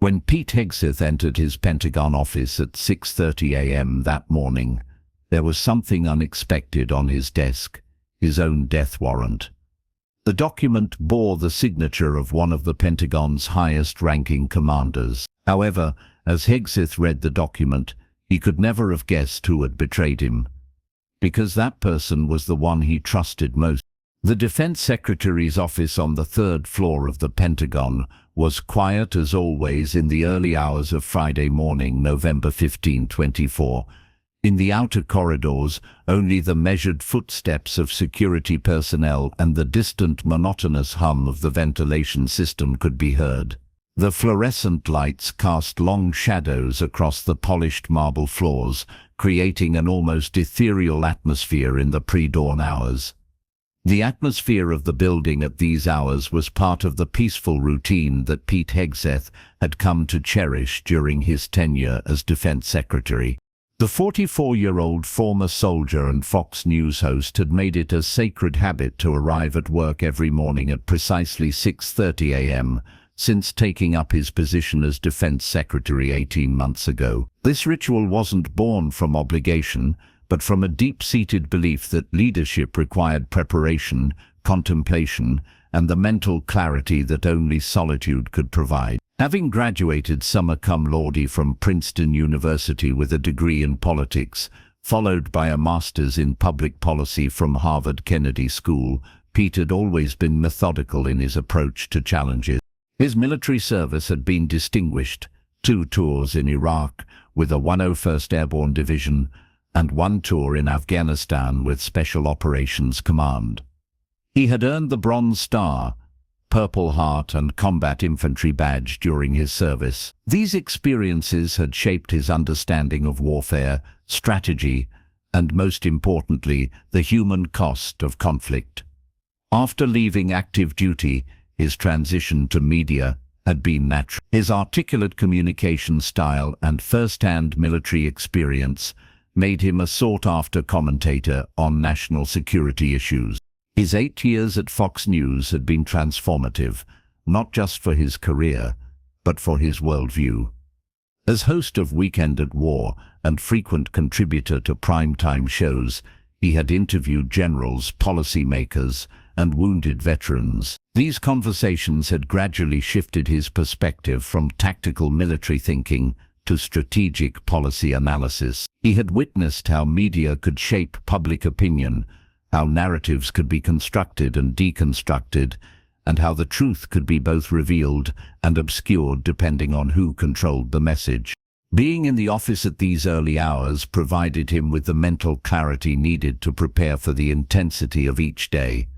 When Pete Hegseth entered his Pentagon office at 6:30 a.m. that morning, there was something unexpected on his desk, his own death warrant. The document bore the signature of one of the Pentagon's highest-ranking commanders. However, as Hegseth read the document, he could never have guessed who had betrayed him, because that person was the one he trusted most. The Defense Secretary's office on the third floor of the Pentagon was quiet as always in the early hours of Friday morning, November 15, 2024. In the outer corridors, only the measured footsteps of security personnel and the distant monotonous hum of the ventilation system could be heard. The fluorescent lights cast long shadows across the polished marble floors, creating an almost ethereal atmosphere in the pre-dawn hours. The atmosphere of the building at these hours was part of the peaceful routine that Pete Hegseth had come to cherish during his tenure as Defense Secretary. The 44-year-old former soldier and Fox News host had made it a sacred habit to arrive at work every morning at precisely 6:30 a.m., since taking up his position as Defense Secretary 18 months ago. This ritual wasn't born from obligation, but from a deep-seated belief that leadership required preparation, contemplation, and the mental clarity that only solitude could provide. Having graduated summa cum laude from Princeton University with a degree in politics, followed by a master's in public policy from Harvard Kennedy School, Pete had always been methodical in his approach to challenges. His military service had been distinguished: 2 tours in Iraq with the 101st Airborne Division, and 1 tour in Afghanistan with Special Operations Command. He had earned the Bronze Star, Purple Heart, and Combat Infantry Badge during his service. These experiences had shaped his understanding of warfare, strategy, and most importantly, the human cost of conflict. After leaving active duty, his transition to media had been natural. His articulate communication style and first-hand military experience made him a sought-after commentator on national security issues. His 8 years at Fox News had been transformative, not just for his career, but for his worldview. As host of Weekend at War and frequent contributor to primetime shows, he had interviewed generals, policymakers, and wounded veterans. These conversations had gradually shifted his perspective from tactical military thinking to strategic policy analysis. He had witnessed how media could shape public opinion, how narratives could be constructed and deconstructed, and how the truth could be both revealed and obscured depending on who controlled the message. Being in the office at these early hours provided him with the mental clarity needed to prepare for the intensity of each day.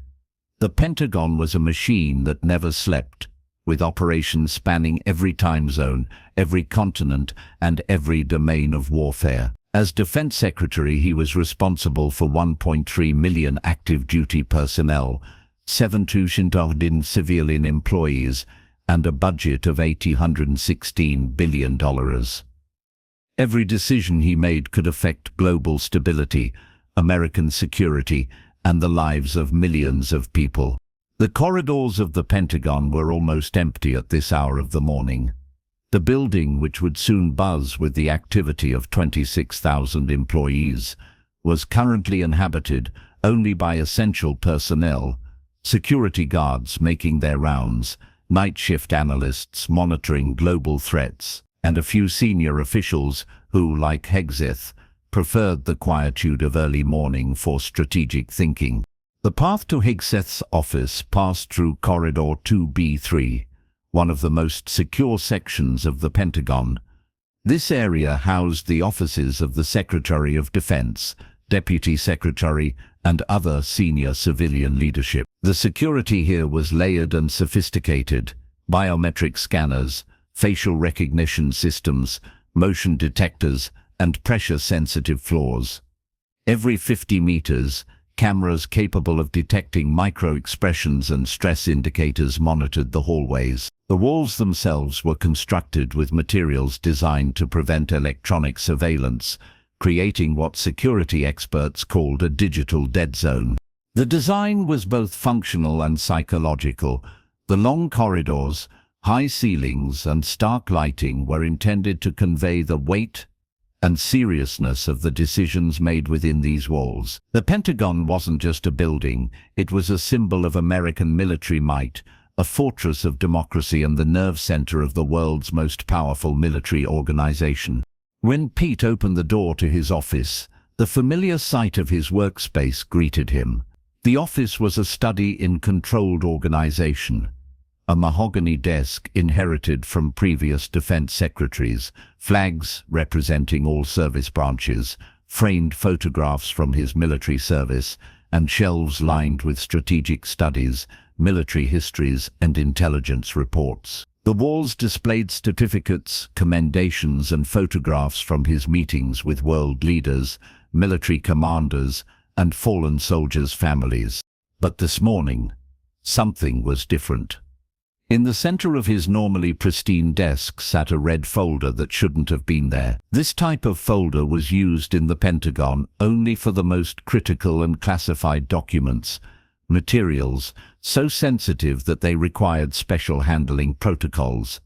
The Pentagon was a machine that never slept, with operations spanning every time zone, every continent, and every domain of warfare. As Defense Secretary, he was responsible for 1.3 million active duty personnel, 7,000 civilian employees, and a budget of $816 billion. Every decision he made could affect global stability, American security, and the lives of millions of people. The corridors of the Pentagon were almost empty at this hour of the morning. The building, which would soon buzz with the activity of 26,000 employees, was currently inhabited only by essential personnel, security guards making their rounds, night shift analysts monitoring global threats, and a few senior officials who, like Hegseth, preferred the quietude of early morning for strategic thinking. The path to Hegseth's office passed through Corridor 2B3, one of the most secure sections of the Pentagon. This area housed the offices of the Secretary of Defense, Deputy Secretary, and other senior civilian leadership. The security here was layered and sophisticated: biometric scanners, facial recognition systems, motion detectors, and pressure-sensitive floors. Every 50 meters, cameras capable of detecting micro-expressions and stress indicators monitored the hallways. The walls themselves were constructed with materials designed to prevent electronic surveillance, creating what security experts called a digital dead zone. The design was both functional and psychological. The long corridors, High ceilings and stark lighting were intended to convey the weight and seriousness of the decisions made within these walls. The Pentagon wasn't just a building, it was a symbol of American military might, a fortress of democracy and the nerve center of the world's most powerful military organization. When Pete opened the door to his office, the familiar sight of his workspace greeted him. The office was a study in controlled organization. A mahogany desk inherited from previous defense secretaries, flags representing all service branches, framed photographs from his military service, and shelves lined with strategic studies, military histories, and intelligence reports. The walls displayed certificates, commendations, and photographs from his meetings with world leaders, military commanders, and fallen soldiers' families. But this morning, something was different. In the center of his normally pristine desk sat a red folder that shouldn't have been there. This type of folder was used in the Pentagon only for the most critical and classified documents, materials so sensitive that they required special handling protocols.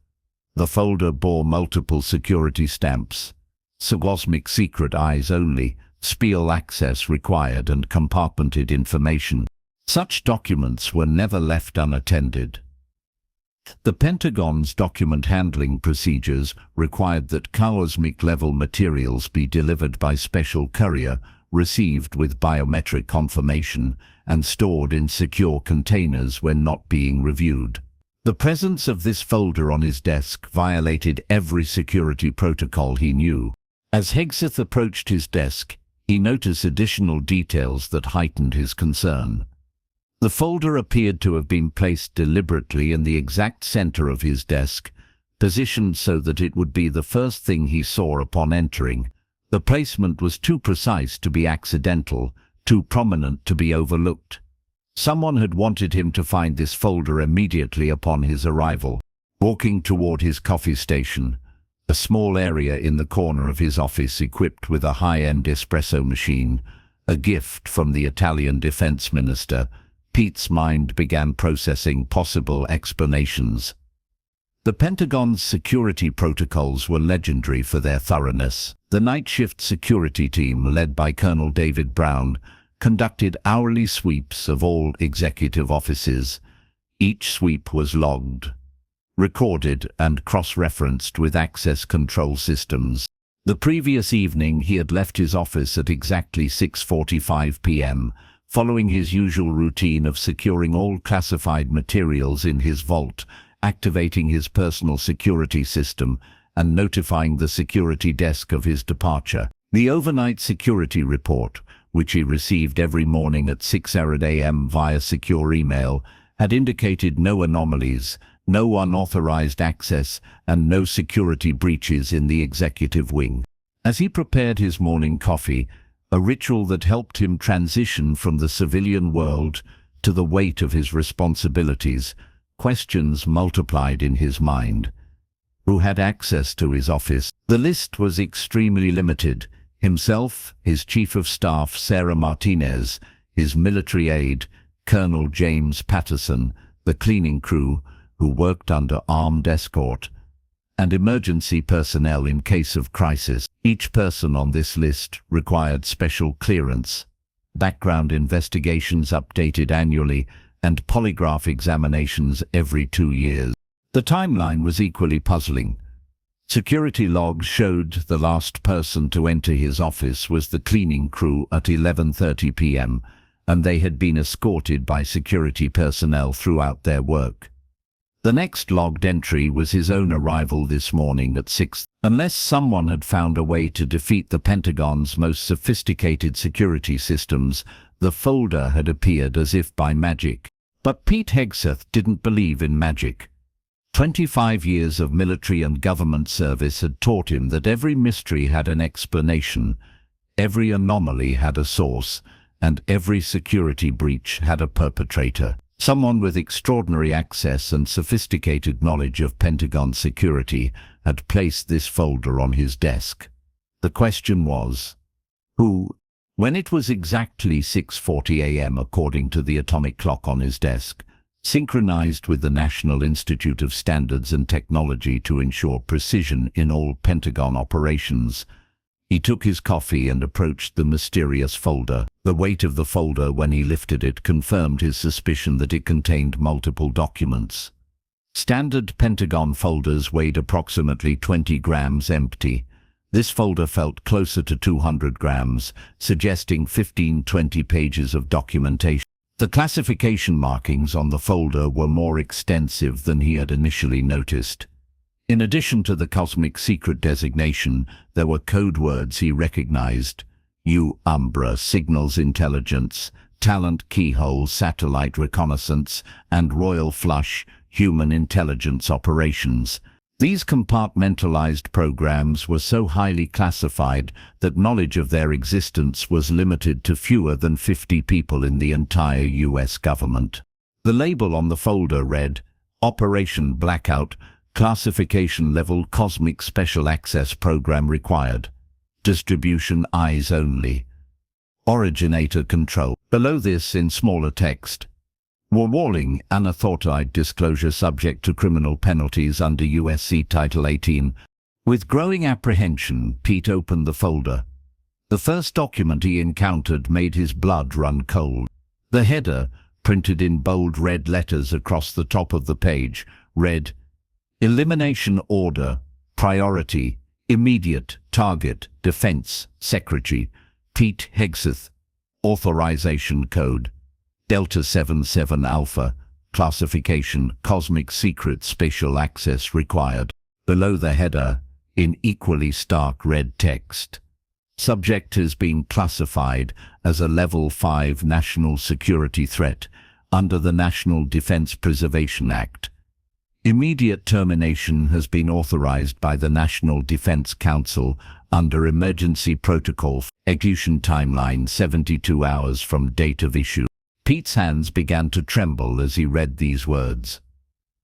The folder bore multiple security stamps: Cosmic Secret Eyes Only, Spiel Access Required, and compartmented information. Such documents were never left unattended. The Pentagon's document handling procedures required that cosmic-level materials be delivered by special courier, received with biometric confirmation, and stored in secure containers when not being reviewed. The presence of this folder on his desk violated every security protocol he knew. As Hegseth approached his desk, he noticed additional details that heightened his concern. The folder appeared to have been placed deliberately in the exact center of his desk, positioned so that it would be the first thing he saw upon entering. The placement was too precise to be accidental, too prominent to be overlooked. Someone had wanted him to find this folder immediately upon his arrival. Walking toward his coffee station, a small area in the corner of his office equipped with a high-end espresso machine, a gift from the Italian defense minister, Pete's mind began processing possible explanations. The Pentagon's security protocols were legendary for their thoroughness. The night shift security team, led by Colonel David Brown, conducted hourly sweeps of all executive offices. Each sweep was logged, recorded, and cross-referenced with access control systems. The previous evening he had left his office at exactly 6:45 p.m., following his usual routine of securing all classified materials in his vault, activating his personal security system, and notifying the security desk of his departure. The overnight security report, which he received every morning at 6 a.m. via secure email, had indicated no anomalies, no unauthorized access, and no security breaches in the executive wing. As he prepared his morning coffee, a ritual that helped him transition from the civilian world to the weight of his responsibilities, questions multiplied in his mind. Who had access to his office? The list was extremely limited. Himself, his chief of staff Sarah Martinez, his military aide Colonel James Patterson, the cleaning crew who worked under armed escort, and emergency personnel in case of crisis. Each person on this list required special clearance, background investigations updated annually, and polygraph examinations every 2 years. The timeline was equally puzzling. Security logs showed the last person to enter his office was the cleaning crew at 11:30 p.m., and they had been escorted by security personnel throughout their work. The next logged entry was his own arrival this morning at 6. Unless someone had found a way to defeat the Pentagon's most sophisticated security systems, the folder had appeared as if by magic. But Pete Hegseth didn't believe in magic. 25 years of military and government service had taught him that every mystery had an explanation, every anomaly had a source, and every security breach had a perpetrator. Someone with extraordinary access and sophisticated knowledge of Pentagon security had placed this folder on his desk. The question was, who? When it was exactly 6:40 a.m. according to the atomic clock on his desk, synchronized with the National Institute of Standards and Technology to ensure precision in all Pentagon operations. He took his coffee and approached the mysterious folder. The weight of the folder when he lifted it confirmed his suspicion that it contained multiple documents. Standard Pentagon folders weighed approximately 20 grams empty. This folder felt closer to 200 grams, suggesting 15-20 pages of documentation. The classification markings on the folder were more extensive than he had initially noticed. In addition to the cosmic secret designation, there were code words he recognized: Umbra signals intelligence, Talent keyhole satellite reconnaissance, and Royal Flush human intelligence operations. These compartmentalized programs were so highly classified that knowledge of their existence was limited to fewer than 50 people in the entire U.S. government. The label on the folder read, Operation Blackout, Classification Level Cosmic Special Access Program Required. Distribution Eyes Only. Originator Control. Below this, in smaller text, Warning, unauthorized disclosure subject to criminal penalties under U.S.C. Title 18. With growing apprehension, Pete opened the folder. The first document he encountered made his blood run cold. The header, printed in bold red letters across the top of the page, read, Elimination Order, Priority, Immediate, Target, Defense, Secretary, Pete Hegseth, Authorization Code, Delta 77 Alpha, Classification, Cosmic Secret Spatial Access Required. Below the header, in equally stark red text, Subject has been classified as a Level 5 national security threat under the National Defense Preservation Act. Immediate termination has been authorized by the National Defense Council under Emergency Protocol. Execution timeline 72 hours from date of issue. Pete's hands began to tremble as he read these words.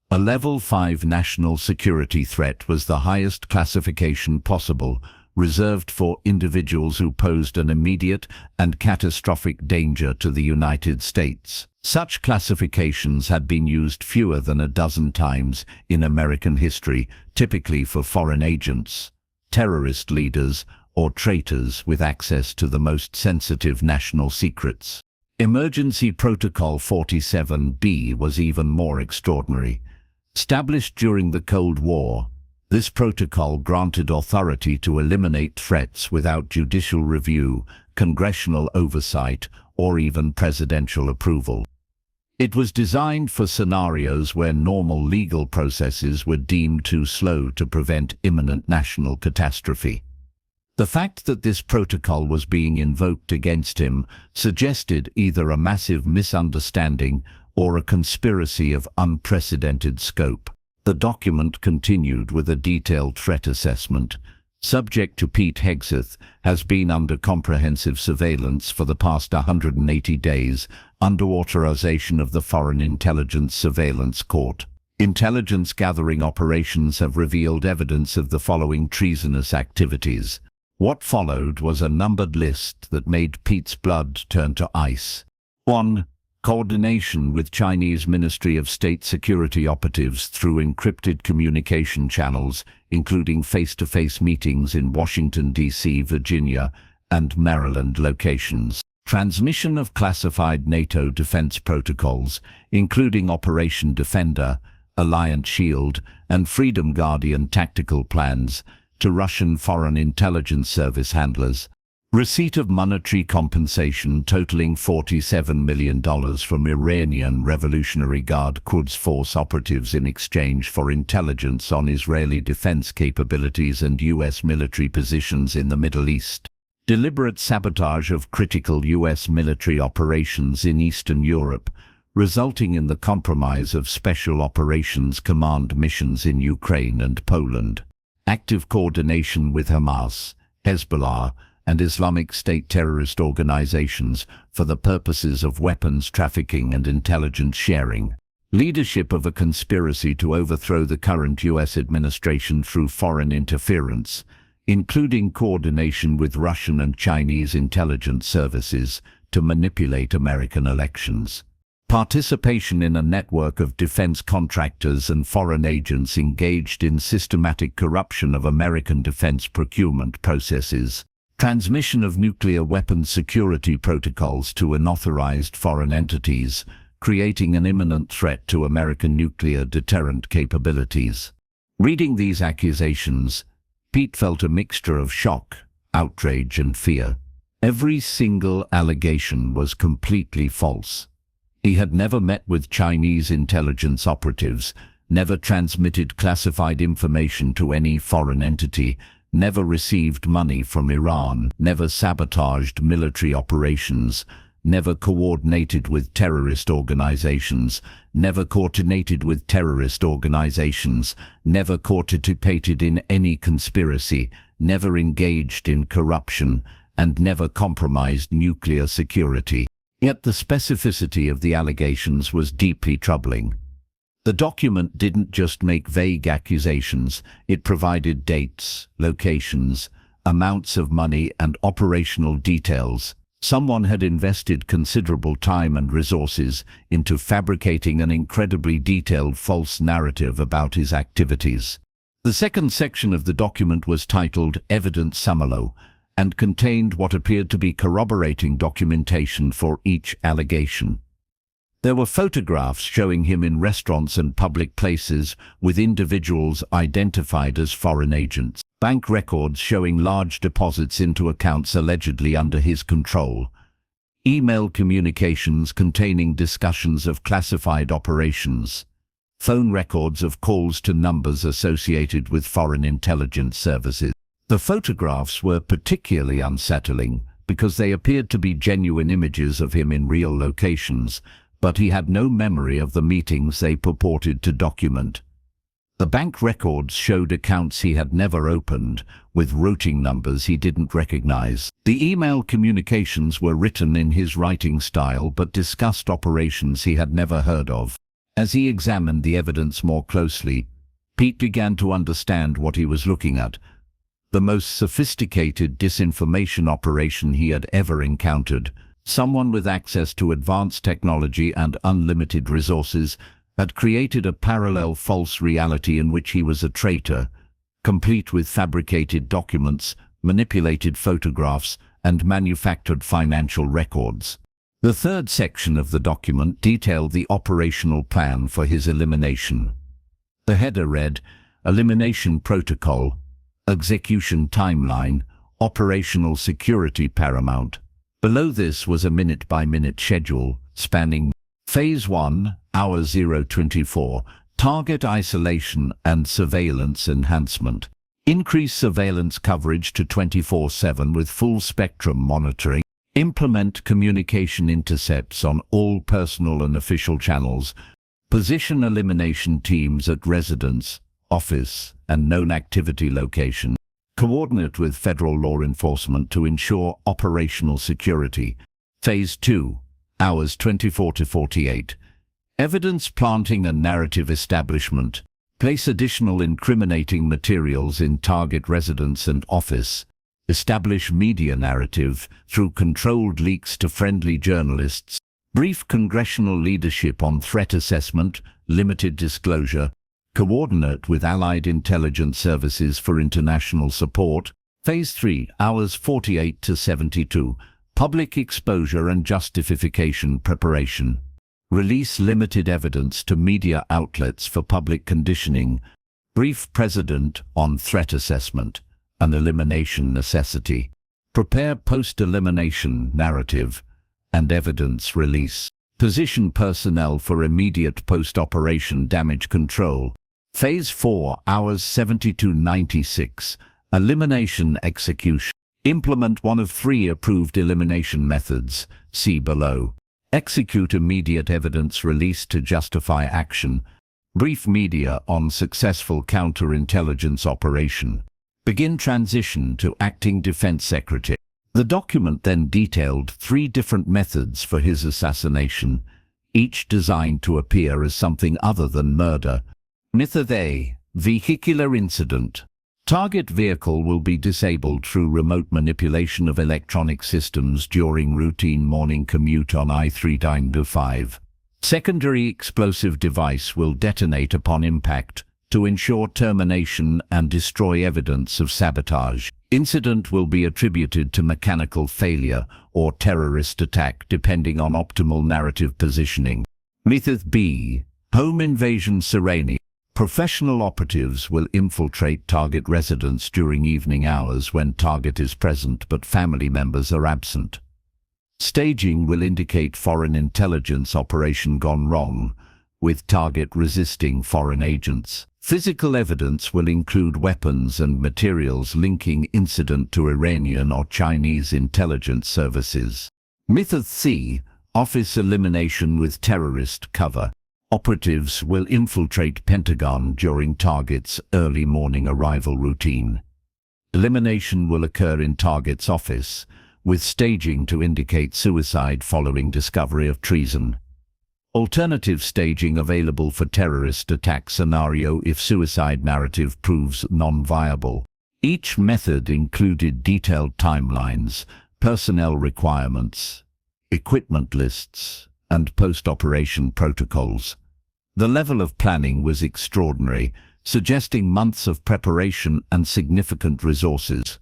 A Level 5 national security threat was the highest classification possible, reserved for individuals who posed an immediate and catastrophic danger to the United States. Such classifications had been used fewer than a dozen times in American history, typically for foreign agents, terrorist leaders, or traitors with access to the most sensitive national secrets. Emergency Protocol 47B was even more extraordinary. Established during the Cold War, this protocol granted authority to eliminate threats without judicial review, congressional oversight, or even presidential approval. It was designed for scenarios where normal legal processes were deemed too slow to prevent imminent national catastrophe. The fact that this protocol was being invoked against him suggested either a massive misunderstanding or a conspiracy of unprecedented scope. The document continued with a detailed threat assessment. Subject to Pete Hegseth has been under comprehensive surveillance for the past 180 days under authorization of the Foreign Intelligence Surveillance Court. Intelligence gathering operations have revealed evidence of the following treasonous activities. What followed was a numbered list that made Pete's blood turn to ice. 1. Coordination with Chinese Ministry of State security operatives through encrypted communication channels, including face-to-face meetings in Washington, D.C., Virginia, and Maryland locations. Transmission of classified NATO defense protocols, including Operation Defender, Alliance Shield, and Freedom Guardian tactical plans, to Russian Foreign Intelligence Service handlers. Receipt of monetary compensation totaling $47 million from Iranian Revolutionary Guard Quds Force operatives in exchange for intelligence on Israeli defense capabilities and U.S. military positions in the Middle East. Deliberate sabotage of critical U.S. military operations in Eastern Europe, resulting in the compromise of Special Operations Command missions in Ukraine and Poland. Active coordination with Hamas, Hezbollah, and Islamic State terrorist organizations for the purposes of weapons trafficking and intelligence sharing. Leadership of a conspiracy to overthrow the current U.S. administration through foreign interference, including coordination with Russian and Chinese intelligence services to manipulate American elections. Participation in a network of defense contractors and foreign agents engaged in systematic corruption of American defense procurement processes. Transmission of nuclear weapons security protocols to unauthorized foreign entities, creating an imminent threat to American nuclear deterrent capabilities. Reading these accusations, Pete felt a mixture of shock, outrage, and fear. Every single allegation was completely false. He had never met with Chinese intelligence operatives, never transmitted classified information to any foreign entity, never received money from Iran, never sabotaged military operations, never coordinated with terrorist organizations, never participated in any conspiracy, never engaged in corruption, and never compromised nuclear security. Yet the specificity of the allegations was deeply troubling. The document didn't just make vague accusations, it provided dates, locations, amounts of money, and operational details. Someone had invested considerable time and resources into fabricating an incredibly detailed false narrative about his activities. The second section of the document was titled Evidence Summary, and contained what appeared to be corroborating documentation for each allegation. There were photographs showing him in restaurants and public places with individuals identified as foreign agents, bank records showing large deposits into accounts allegedly under his control, email communications containing discussions of classified operations, phone records of calls to numbers associated with foreign intelligence services. The photographs were particularly unsettling because they appeared to be genuine images of him in real locations, but he had no memory of the meetings they purported to document. The bank records showed accounts he had never opened, with routing numbers he didn't recognize. The email communications were written in his writing style but discussed operations he had never heard of. As he examined the evidence more closely, Pete began to understand what he was looking at. The most sophisticated disinformation operation he had ever encountered. Someone with access to advanced technology and unlimited resources had created a parallel false reality in which he was a traitor, complete with fabricated documents, manipulated photographs, and manufactured financial records. The third section of the document detailed the operational plan for his elimination. The header read, Elimination Protocol, Execution Timeline, Operational Security Paramount. Below this was a minute-by-minute schedule spanning Phase 1, Hour 024, Target Isolation and Surveillance Enhancement. Increase surveillance coverage to 24/7 with full-spectrum monitoring. Implement communication intercepts on all personal and official channels. Position elimination teams at residence, office, and known activity location. Coordinate with federal law enforcement to ensure operational security. Phase 2, Hours 24 to 48. Evidence planting and narrative establishment. Place additional incriminating materials in target residence and office. Establish media narrative through controlled leaks to friendly journalists. Brief congressional leadership on threat assessment, limited disclosure. Coordinate with allied intelligence services for international support. Phase 3, Hours 48 to 72. Public exposure and justification preparation. Release limited evidence to media outlets for public conditioning. Brief President on threat assessment and elimination necessity. Prepare post-elimination narrative and evidence release. Position personnel for immediate post-operation damage control. Phase 4, Hours 72-96. Elimination execution. Implement one of 3 approved elimination methods. See below. Execute immediate evidence release to justify action. Brief media on successful counterintelligence operation. Begin transition to acting defense secretary. The document then detailed 3 different methods for his assassination, each designed to appear as something other than murder. Method A, vehicular incident. Target vehicle will be disabled through remote manipulation of electronic systems during routine morning commute on I-395. Secondary explosive device will detonate upon impact to ensure termination and destroy evidence of sabotage. Incident will be attributed to mechanical failure or terrorist attack depending on optimal narrative positioning. Method B. Home invasion serenity. Professional operatives will infiltrate target residence during evening hours when target is present but family members are absent. Staging will indicate foreign intelligence operation gone wrong, with target resisting foreign agents. Physical evidence will include weapons and materials linking incident to Iranian or Chinese intelligence services. Method C. Office elimination with terrorist cover. Operatives will infiltrate Pentagon during target's early morning arrival routine. Elimination will occur in target's office, with staging to indicate suicide following discovery of treason. Alternative staging available for terrorist attack scenario if suicide narrative proves non-viable. Each method included detailed timelines, personnel requirements, equipment lists, and post-operation protocols. The level of planning was extraordinary, suggesting months of preparation and significant resources.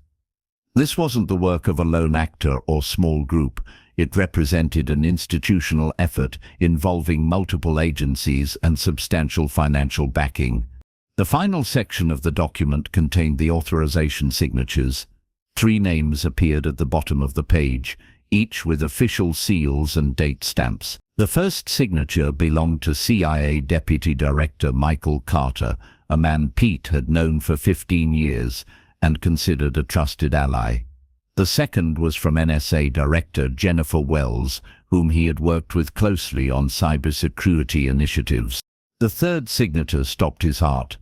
This wasn't the work of a lone actor or small group. It represented an institutional effort involving multiple agencies and substantial financial backing. The final section of the document contained the authorization signatures. 3 names appeared at the bottom of the page, each with official seals and date stamps. The first signature belonged to CIA Deputy Director Michael Carter, a man Pete had known for 15 years and considered a trusted ally. The second was from NSA Director Jennifer Wells, whom he had worked with closely on cybersecurity initiatives. The third signature stopped his heart.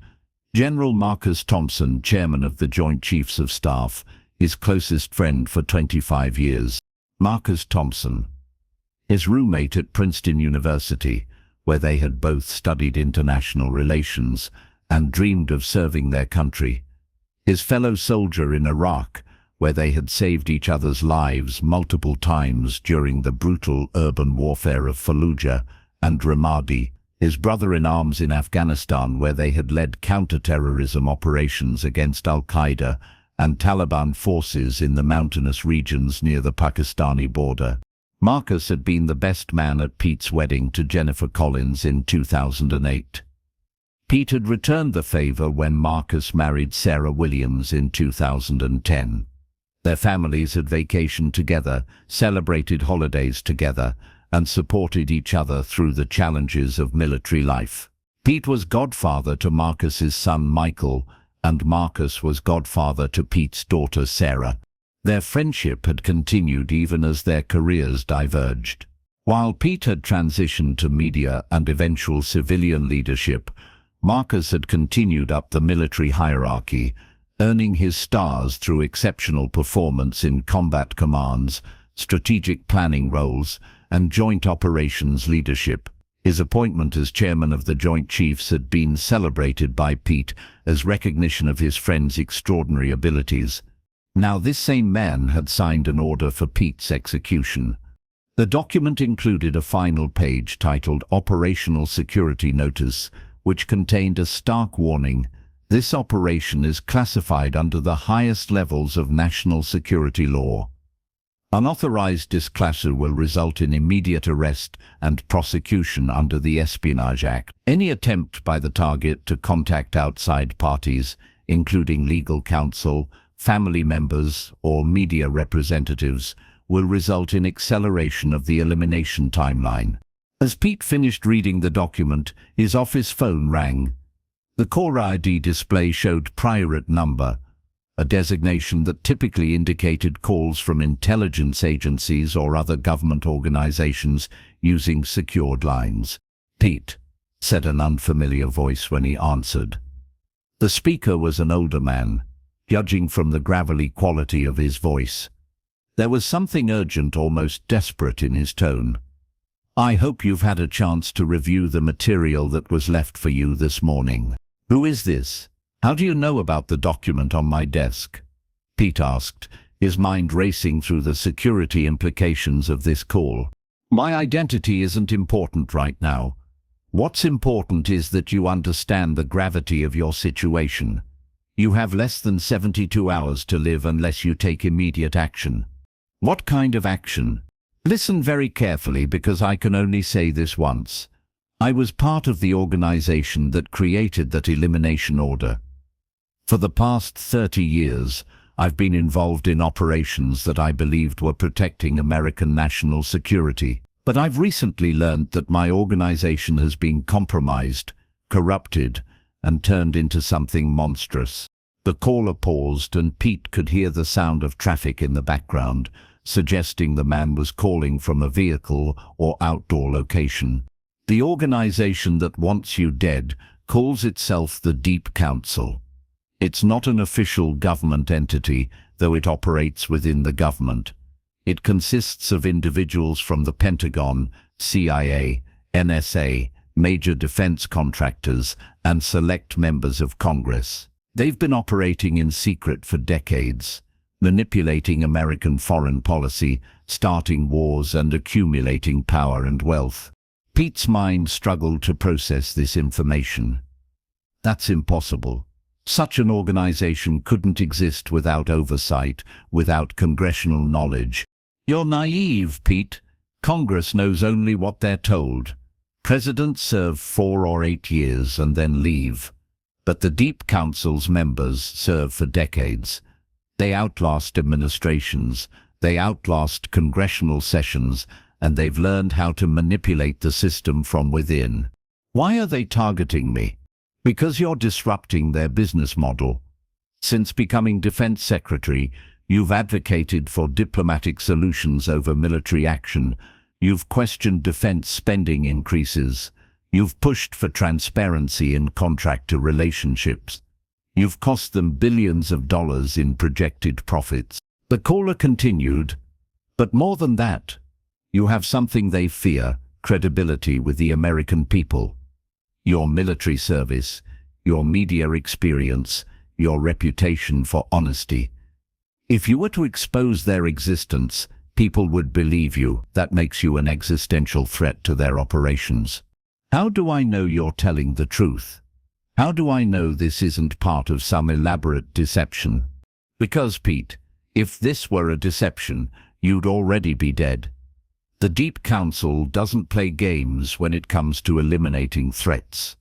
General Marcus Thompson, Chairman of the Joint Chiefs of Staff, his closest friend for 25 years. Marcus Thompson, his roommate at Princeton University, where they had both studied international relations and dreamed of serving their country. His fellow soldier in Iraq, where they had saved each other's lives multiple times during the brutal urban warfare of Fallujah and Ramadi. His brother-in-arms in Afghanistan, where they had led counter-terrorism operations against Al-Qaeda and Taliban forces in the mountainous regions near the Pakistani border. Marcus had been the best man at Pete's wedding to Jennifer Collins in 2008. Pete had returned the favor when Marcus married Sarah Williams in 2010. Their families had vacationed together, celebrated holidays together, and supported each other through the challenges of military life. Pete was godfather to Marcus's son Michael, and Marcus was godfather to Pete's daughter Sarah. Their friendship had continued even as their careers diverged. While Pete had transitioned to media and eventual civilian leadership, Marcus had continued up the military hierarchy, earning his stars through exceptional performance in combat commands, strategic planning roles, and joint operations leadership. His appointment as chairman of the Joint Chiefs had been celebrated by Pete as recognition of his friend's extraordinary abilities. Now this same man had signed an order for Pete's execution. The document included a final page titled Operational Security Notice, which contained a stark warning. This operation is classified under the highest levels of national security law. Unauthorized disclosure will result in immediate arrest and prosecution under the Espionage Act. Any attempt by the target to contact outside parties, including legal counsel, family members, or media representatives, will result in acceleration of the elimination timeline. As Pete finished reading the document, his office phone rang. The caller ID display showed private number, a designation that typically indicated calls from intelligence agencies or other government organizations using secured lines. "Pete," said an unfamiliar voice when he answered. The speaker was an older man, judging from the gravelly quality of his voice. There was something urgent, almost desperate in his tone. "I hope you've had a chance to review the material that was left for you this morning." "Who is this? How do you know about the document on my desk?" Pete asked, his mind racing through the security implications of this call. My identity isn't important right now. What's important is that you understand the gravity of your situation. You have less than 72 hours to live unless you take immediate action. What kind of action? Listen very carefully because I can only say this once. I was part of the organization that created that elimination order. For the past 30 years, I've been involved in operations that I believed were protecting American national security. But I've recently learned that my organization has been compromised, corrupted, and turned into something monstrous. The caller paused and Pete could hear the sound of traffic in the background, suggesting the man was calling from a vehicle or outdoor location. The organization that wants you dead calls itself the Deep Council. It's not an official government entity, though it operates within the government. It consists of individuals from the Pentagon, CIA, NSA, major defense contractors, and select members of Congress. They've been operating in secret for decades, manipulating American foreign policy, starting wars, and accumulating power and wealth. Pete's mind struggled to process this information. That's impossible. Such an organization couldn't exist without oversight, without congressional knowledge. You're naive, Pete. Congress knows only what they're told. Presidents serve 4 or 8 years and then leave. But the Deep Council's members serve for decades. They outlast administrations, they outlast congressional sessions, and they've learned how to manipulate the system from within. Why are they targeting me? Because you're disrupting their business model. Since becoming Defense Secretary, you've advocated for diplomatic solutions over military action. You've questioned defense spending increases. You've pushed for transparency in contractor relationships. You've cost them billions of dollars in projected profits. The caller continued, but more than that, you have something they fear, credibility with the American people. Your military service, your media experience, your reputation for honesty. If you were to expose their existence, people would believe you. That makes you an existential threat to their operations. How do I know you're telling the truth? How do I know this isn't part of some elaborate deception? Because, Pete, if this were a deception, you'd already be dead. The Deep Council doesn't play games when it comes to eliminating threats.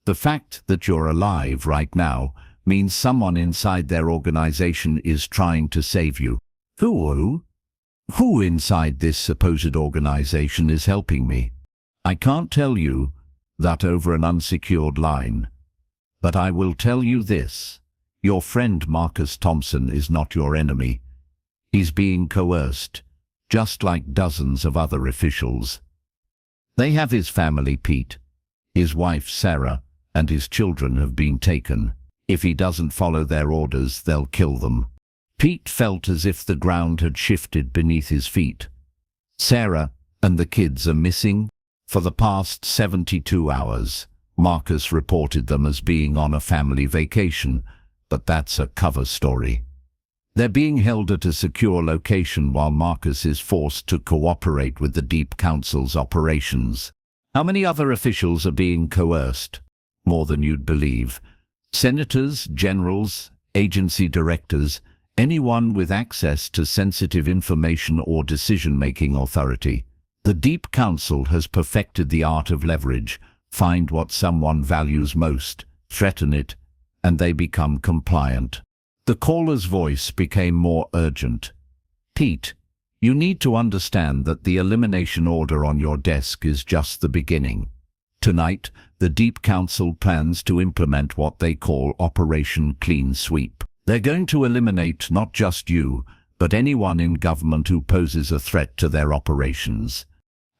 The fact that you're alive right now means someone inside their organization is trying to save you. Who inside this supposed organization is helping me? I can't tell you that over an unsecured line. But I will tell you this. Your friend Marcus Thompson is not your enemy. He's being coerced, just like dozens of other officials. They have his family, Pete. His wife, Sarah, and his children have been taken. If he doesn't follow their orders, they'll kill them. Pete felt as if the ground had shifted beneath his feet. Sarah and the kids are missing. For the past 72 hours, Marcus reported them as being on a family vacation, but that's a cover story. They're being held at a secure location while Marcus is forced to cooperate with the Deep Council's operations. How many other officials are being coerced? More than you'd believe. Senators, generals, agency directors, anyone with access to sensitive information or decision-making authority. The Deep Council has perfected the art of leverage. Find what someone values most, threaten it, and they become compliant. The caller's voice became more urgent. Pete, you need to understand that the elimination order on your desk is just the beginning. Tonight, the Deep Council plans to implement what they call Operation Clean Sweep. They're going to eliminate not just you, but anyone in government who poses a threat to their operations.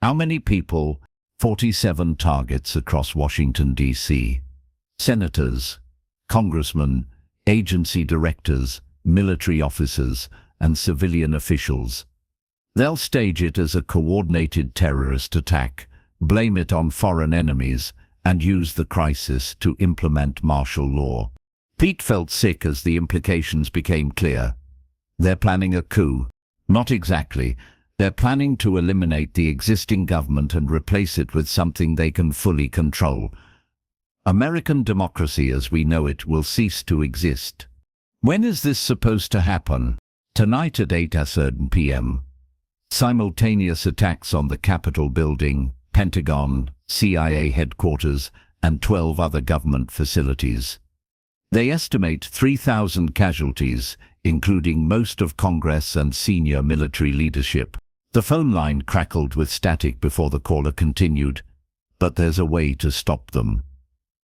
How many people? 47 targets across Washington, D.C. Senators, congressmen, agency directors, military officers, and civilian officials. They'll stage it as a coordinated terrorist attack, blame it on foreign enemies, and use the crisis to implement martial law. Pete felt sick as the implications became clear. They're planning a coup. Not exactly. They're planning to eliminate the existing government and replace it with something they can fully control. American democracy as we know it will cease to exist. When is this supposed to happen? Tonight at 8:30 p.m. Simultaneous attacks on the Capitol building, Pentagon, CIA headquarters, and 12 other government facilities. They estimate 3,000 casualties, including most of Congress and senior military leadership. The phone line crackled with static before the caller continued, but there's a way to stop them.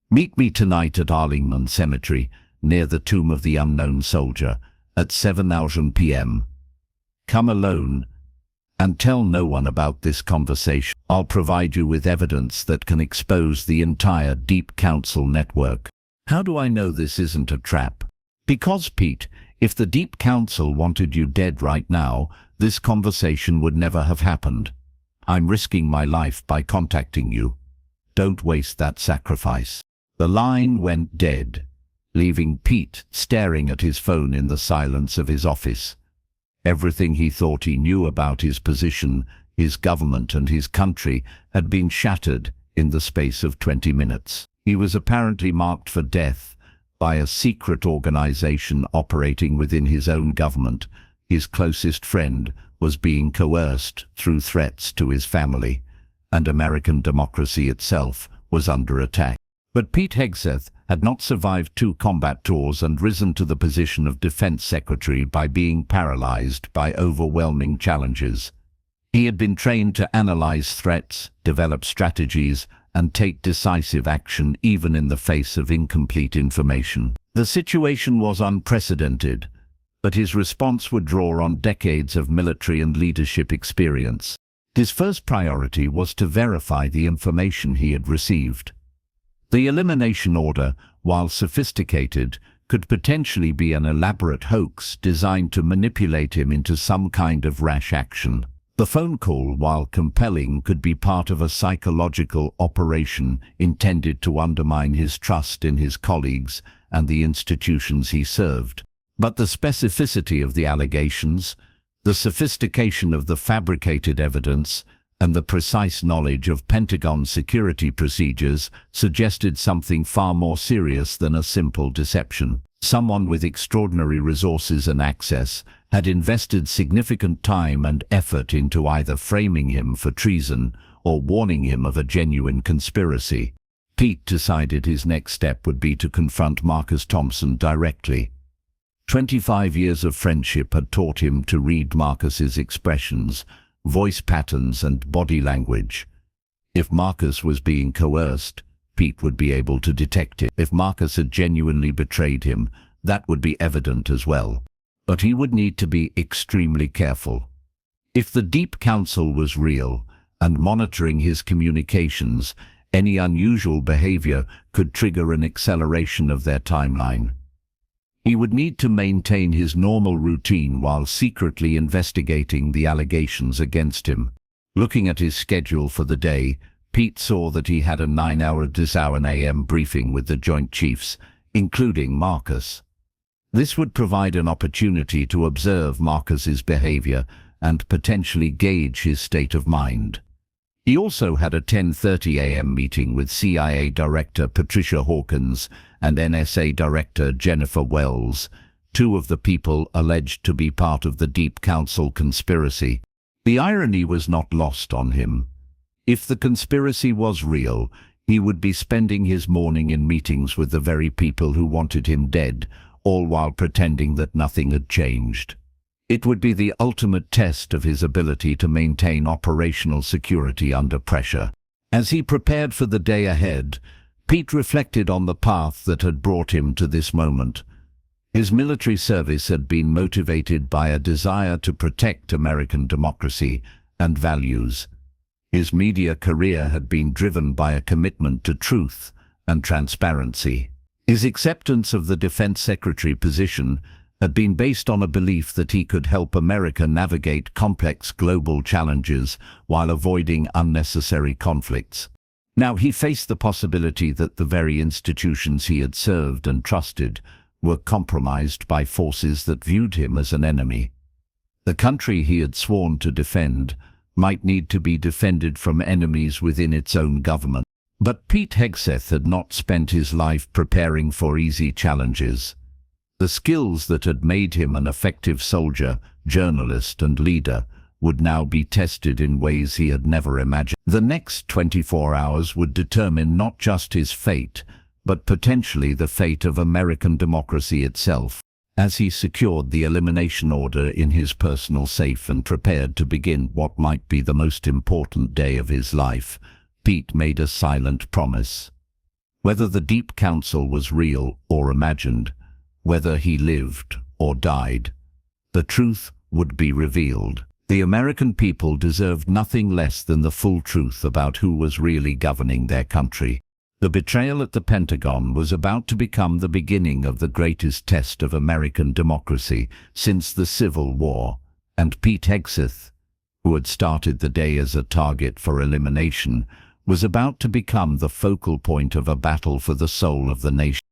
Meet me tonight at Arlington Cemetery, near the tomb of the unknown soldier, at 7:00 p.m. Come alone, and tell no one about this conversation. I'll provide you with evidence that can expose the entire Deep Council network. How do I know this isn't a trap? Because, Pete, if the Deep Council wanted you dead right now, this conversation would never have happened. I'm risking my life by contacting you. Don't waste that sacrifice. The line went dead, leaving Pete staring at his phone in the silence of his office. Everything he thought he knew about his position, his government and his country had been shattered in the space of 20 minutes. He was apparently marked for death by a secret organization operating within his own government. His closest friend was being coerced through threats to his family, and American democracy itself was under attack. But Pete Hegseth had not survived 2 combat tours and risen to the position of Defense Secretary by being paralyzed by overwhelming challenges. He had been trained to analyze threats, develop strategies, and take decisive action even in the face of incomplete information. The situation was unprecedented, but his response would draw on decades of military and leadership experience. His first priority was to verify the information he had received. The elimination order, while sophisticated, could potentially be an elaborate hoax designed to manipulate him into some kind of rash action. The phone call, while compelling, could be part of a psychological operation intended to undermine his trust in his colleagues and the institutions he served. But the specificity of the allegations, the sophistication of the fabricated evidence, and the precise knowledge of Pentagon security procedures suggested something far more serious than a simple deception. Someone with extraordinary resources and access had invested significant time and effort into either framing him for treason or warning him of a genuine conspiracy. Pete decided his next step would be to confront Marcus Thompson directly. 25 years of friendship had taught him to read Marcus's expressions, voice patterns and body language. If Marcus was being coerced, Pete would be able to detect it. If Marcus had genuinely betrayed him, that would be evident as well. But he would need to be extremely careful. If the Deep Council was real and monitoring his communications, any unusual behavior could trigger an acceleration of their timeline. He would need to maintain his normal routine while secretly investigating the allegations against him. Looking at his schedule for the day, Pete saw that he had a 9-hour 9 a.m. briefing with the Joint Chiefs, including Marcus. This would provide an opportunity to observe Marcus's behavior and potentially gauge his state of mind. He also had a 10:30 a.m. meeting with CIA Director Patricia Hawkins and NSA Director Jennifer Wells, 2 of the people alleged to be part of the Deep Council conspiracy. The irony was not lost on him. If the conspiracy was real, he would be spending his morning in meetings with the very people who wanted him dead, all while pretending that nothing had changed. It would be the ultimate test of his ability to maintain operational security under pressure. As he prepared for the day ahead, Pete reflected on the path that had brought him to this moment. His military service had been motivated by a desire to protect American democracy and values. His media career had been driven by a commitment to truth and transparency. His acceptance of the Defense Secretary position had been based on a belief that he could help America navigate complex global challenges while avoiding unnecessary conflicts. Now he faced the possibility that the very institutions he had served and trusted were compromised by forces that viewed him as an enemy. The country he had sworn to defend might need to be defended from enemies within its own government. But Pete Hegseth had not spent his life preparing for easy challenges. The skills that had made him an effective soldier, journalist, and leader would now be tested in ways he had never imagined. The next 24 hours would determine not just his fate, but potentially the fate of American democracy itself. As he secured the elimination order in his personal safe and prepared to begin what might be the most important day of his life, Pete made a silent promise. Whether the deep council was real or imagined, whether he lived or died, the truth would be revealed. The American people deserved nothing less than the full truth about who was really governing their country. The betrayal at the Pentagon was about to become the beginning of the greatest test of American democracy since the Civil War, and Pete Hegseth, who had started the day as a target for elimination, was about to become the focal point of a battle for the soul of the nation.